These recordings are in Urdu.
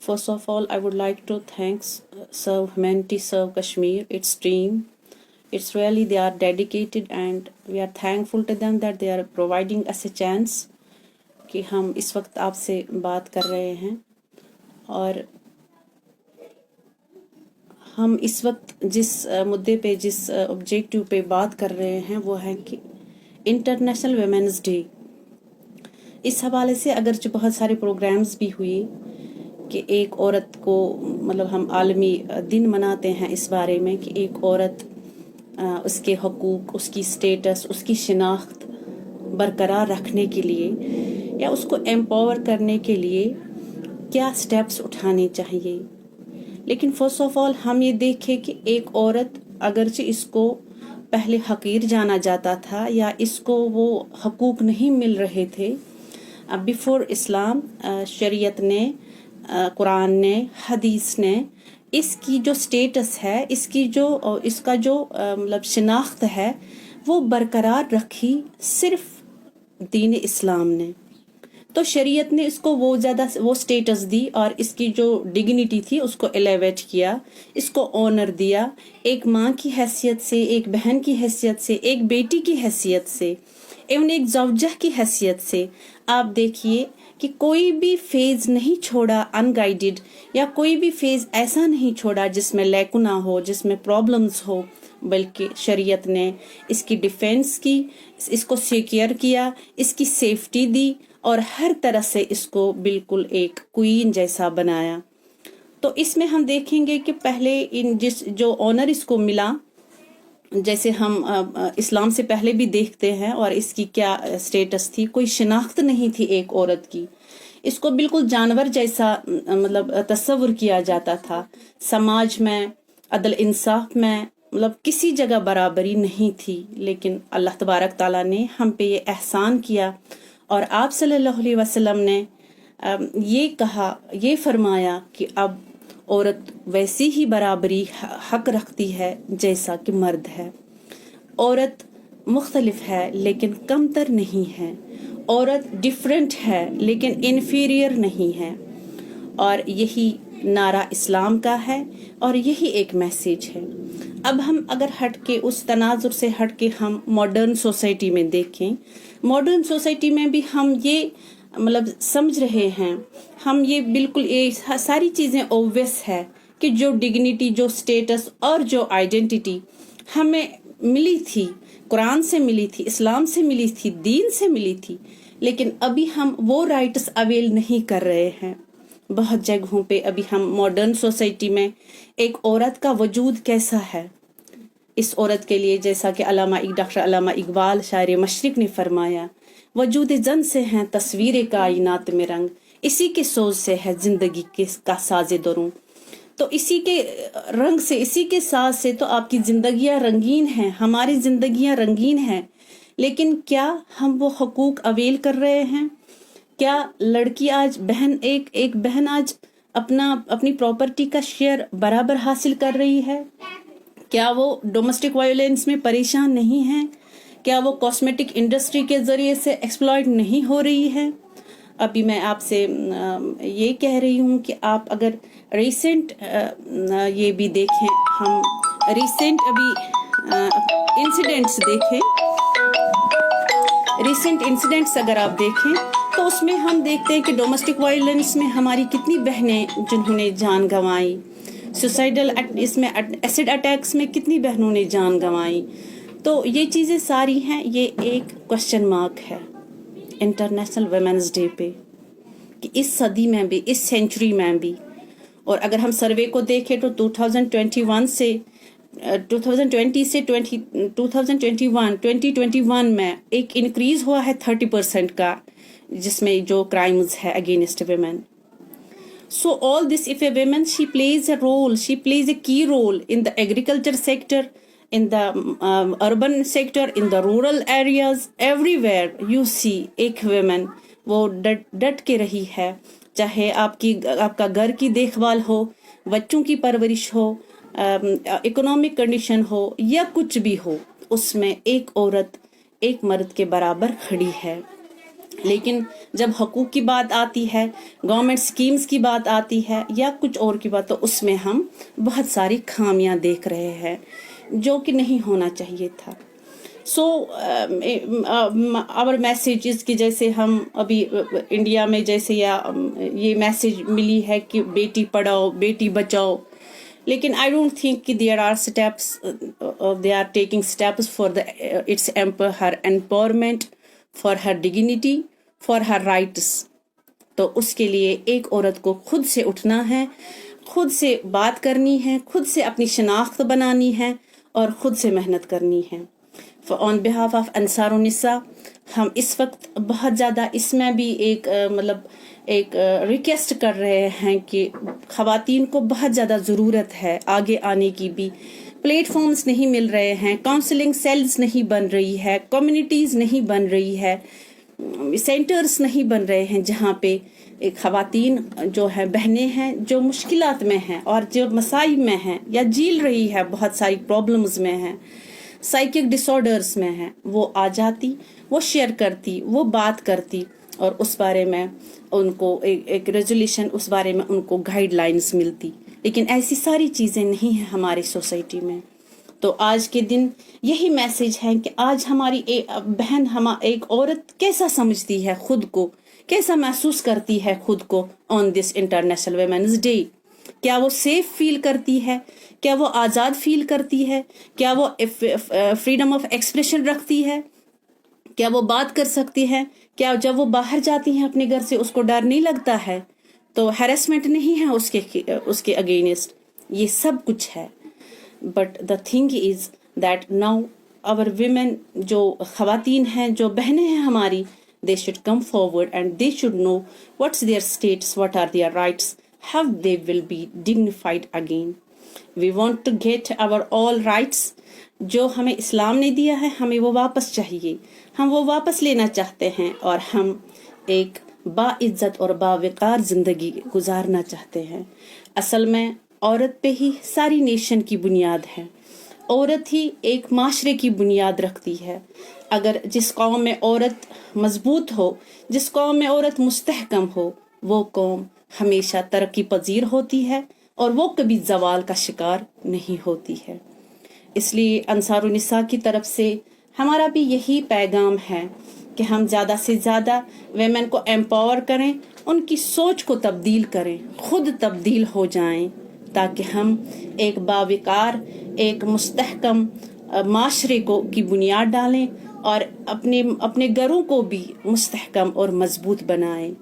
First of all, I would like to thanks Serve Humanity, Serve Kashmir, its team. It's really they are dedicated and we are thankful to them that they are providing us a chance کہ ہم اس وقت آپ سے بات کر رہے ہیں. اور ہم اس وقت جس مدعے پہ جس آبجیکٹیو پہ بات کر رہے ہیں وہ ہے کہ انٹرنیشنل ویمنز ڈے. اس حوالے سے اگرچہ بہت سارے پروگرامز بھی ہوئے کہ ایک عورت کو مطلب ہم عالمی دن مناتے ہیں اس بارے میں کہ ایک عورت اس کے حقوق، اس کی سٹیٹس، اس کی شناخت برقرار رکھنے کے لیے یا اس کو ایمپاور کرنے کے لیے کیا سٹیپس اٹھانے چاہیے. لیکن فرسٹ آف آل ہم یہ دیکھیں کہ ایک عورت اگرچہ اس کو پہلے حقیر جانا جاتا تھا یا اس کو وہ حقوق نہیں مل رہے تھے، بیفور اسلام شریعت نے، قرآن نے، حدیث نے اس کی جو سٹیٹس ہے، اس کا جو مطلب شناخت ہے وہ برقرار رکھی صرف دین اسلام نے. تو شریعت نے اس کو وہ سٹیٹس دی اور اس کی جو ڈگنیٹی تھی اس کو ایلیویٹ کیا، اس کو آنر دیا، ایک ماں کی حیثیت سے، ایک بہن کی حیثیت سے، ایک بیٹی کی حیثیت سے، ایون ایک زوجہ کی حیثیت سے. آپ دیکھیے کہ کوئی بھی فیز نہیں چھوڑا ان گائیڈڈ، یا کوئی بھی فیز ایسا نہیں چھوڑا جس میں لیکنا ہو، جس میں پرابلمز ہو، بلکہ شریعت نے اس کی ڈیفینس کی، اس کو سیکیور کیا، اس کی سیفٹی دی اور ہر طرح سے اس کو بالکل ایک کوئین جیسا بنایا. تو اس میں ہم دیکھیں گے کہ پہلے جو آنر اس کو ملا، جیسے ہم اسلام سے پہلے بھی دیکھتے ہیں، اور اس کی کیا سٹیٹس تھی، کوئی شناخت نہیں تھی ایک عورت کی. اس کو بالکل جانور جیسا مطلب تصور کیا جاتا تھا. سماج میں، عدل انصاف میں مطلب کسی جگہ برابری نہیں تھی. لیکن اللہ تبارک تعالیٰ نے ہم پہ یہ احسان کیا اور آپ صلی اللہ علیہ وسلم نے یہ کہا، یہ فرمایا کہ اب عورت ویسی ہی برابری حق رکھتی ہے جیسا کہ مرد ہے. عورت مختلف ہے لیکن کمتر نہیں ہے. عورت ڈیفرنٹ ہے لیکن انفیریئر نہیں ہے. اور یہی نعرہ اسلام کا ہے اور یہی ایک میسیج ہے. اب ہم اگر ہٹ کے اس تناظر سے ہٹ کے ہم ماڈرن سوسائٹی میں دیکھیں، ماڈرن سوسائٹی میں بھی ہم یہ مطلب سمجھ رہے ہیں، ہم یہ بالکل یہ ساری چیزیں اوبویس ہے کہ جو ڈگنیٹی، جو سٹیٹس اور جو آئیڈینٹی ہمیں ملی تھی، قرآن سے ملی تھی، اسلام سے ملی تھی، دین سے ملی تھی، لیکن ابھی ہم وہ رائٹس اویل نہیں کر رہے ہیں. بہت جگہوں پہ ابھی ہم ماڈرن سوسائٹی میں ایک عورت کا وجود کیسا ہے، اس عورت کے لیے جیسا کہ ڈاکٹر علامہ اقبال شاعر مشرق نے فرمایا، وجود زن سے ہیں تصویر کائنات میں رنگ، اسی کے سوز سے ہے زندگی کا ساز دروں. تو اسی کے رنگ سے، اسی کے ساز سے تو آپ کی زندگیاں رنگین ہیں، ہماری زندگیاں رنگین ہیں. لیکن کیا ہم وہ حقوق اویل کر رہے ہیں؟ کیا لڑکی آج ایک بہن آج اپنی پراپرٹی کا شیئر برابر حاصل کر رہی ہے؟ کیا وہ ڈومیسٹک وائلنس میں پریشان نہیں ہے؟ کیا وہ کاسمیٹک انڈسٹری کے ذریعے سے ایکسپلائٹ نہیں ہو رہی ہے؟ ابھی میں آپ سے یہ کہہ رہی ہوں کہ آپ اگر ریسنٹ یہ بھی دیکھیں، ہم ریسنٹ ابھی انسیڈنٹس دیکھیں، ریسنٹ انسیڈنٹس اگر آپ دیکھیں تو اس میں ہم دیکھتے ہیں کہ ڈومیسٹک وائلنس میں ہماری کتنی بہنیں جنہوں نے جان گنوائی، سوسائڈل اس میں ایسڈ اٹیکس میں کتنی بہنوں نے جان گنوائی. تو یہ چیزیں ساری ہیں، یہ ایک کوشچن مارک ہے انٹرنیشنل ویمنز ڈے پہ کہ اس صدی میں بھی، اس سینچری میں بھی. اور اگر ہم سروے کو دیکھیں تو 2021 سے 2021 میں ایک انکریز ہوا ہے 30% کا، جس میں جو کرائمز ہے against women. So all this, if a woman, she plays a key role in the agriculture sector, in the urban sector, in the rural areas, everywhere you see ایک women وہ ڈٹ کے رہی ہے. چاہے آپ کا گھر کی دیکھ بھال ہو، بچوں کی پرورش ہو، اکنامک کنڈیشن ہو یا کچھ بھی ہو، اس میں ایک عورت ایک مرد کے برابر کھڑی ہے. لیکن جب حقوق کی بات آتی ہے، گورنمنٹ سکیمز کی بات آتی ہے یا کچھ اور کی بات، تو اس میں ہم بہت ساری خامیاں دیکھ رہے ہیں جو کہ نہیں ہونا چاہیے تھا. سو آور میسیجز کی جیسے ہم ابھی انڈیا میں جیسے یا یہ میسیج ملی ہے کہ بیٹی پڑھاؤ بیٹی بچاؤ، لیکن آئی ڈونٹ تھنک کہ there are steps they are taking steps for the it's her empowerment, for her dignity, for her rights. تو اس کے لیے ایک عورت کو خود سے اٹھنا ہے، خود سے بات کرنی ہے، خود سے اپنی شناخت بنانی ہے اور خود سے محنت کرنی ہے. آن بہاف آف انصار النساء ہم اس وقت بہت زیادہ اس میں بھی ایک ریکویسٹ کر رہے ہیں کہ خواتین کو بہت زیادہ ضرورت ہے آگے آنے کی بھی. پلیٹ فارمز نہیں مل رہے ہیں، کاؤنسلنگ سیلز نہیں بن رہی ہے، کمیونٹیز نہیں بن رہی ہے، سینٹرز نہیں بن رہے ہیں جہاں پہ خواتین جو ہیں بہنیں ہیں جو مشکلات میں ہیں اور جو مسائل میں ہیں یا جھیل رہی ہے بہت ساری پرابلمز میں ہیں، سائیکک ڈس آرڈرس میں ہیں، وہ آ جاتی، وہ شیئر کرتی، وہ بات کرتی اور اس بارے میں ان کو ایک ریزولیوشن، اس بارے میں ان کو گائیڈ لائنز ملتی. لیکن ایسی ساری چیزیں نہیں ہیں ہماری سوسائٹی میں. تو آج کے دن یہی میسیج ہے کہ آج ہماری بہن ایک عورت کیسا سمجھتی ہے خود کو، کیسا محسوس کرتی ہے خود کو آن دس انٹرنیشنل ویمنز ڈے. کیا وہ سیف فیل کرتی ہے؟ کیا وہ آزاد فیل کرتی ہے؟ کیا وہ فریڈم آف ایکسپریشن رکھتی ہے؟ کیا وہ بات کر سکتی ہے؟ کیا جب وہ باہر جاتی ہیں اپنے گھر سے اس کو ڈر نہیں لگتا ہے؟ تو ہیرسمنٹ نہیں ہے اس کے اگینسٹ؟ یہ سب کچھ ہے. But the thing is that now our women جو خواتین ہیں جو بہنیں ہیں ہماری، they should come forward and they should know what's their status, what are their rights, how they will be dignified again. We want to get our all rights جو ہمیں اسلام نے دیا ہے، ہمیں وہ واپس چاہیے، ہم وہ واپس لینا چاہتے ہیں اور ہم ایک با عزت اور با وقار زندگی گزارنا چاہتے ہیں. اصل میں عورت پہ ہی ساری نیشن کی بنیاد ہے، عورت ہی ایک معاشرے کی بنیاد رکھتی ہے. اگر جس قوم میں عورت مضبوط ہو، جس قوم میں عورت مستحکم ہو، وہ قوم ہمیشہ ترقی پذیر ہوتی ہے اور وہ کبھی زوال کا شکار نہیں ہوتی ہے. اس لیے انصار النساء کی طرف سے ہمارا بھی یہی پیغام ہے کہ ہم زیادہ سے زیادہ ویمن کو ایمپاور کریں، ان کی سوچ کو تبدیل کریں، خود تبدیل ہو جائیں تاکہ ہم ایک باوقار، ایک مستحکم معاشرے کی بنیاد ڈالیں اور اپنے گھروں کو بھی مستحکم اور مضبوط بنائیں.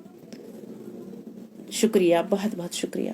شکریہ، بہت بہت شکریہ.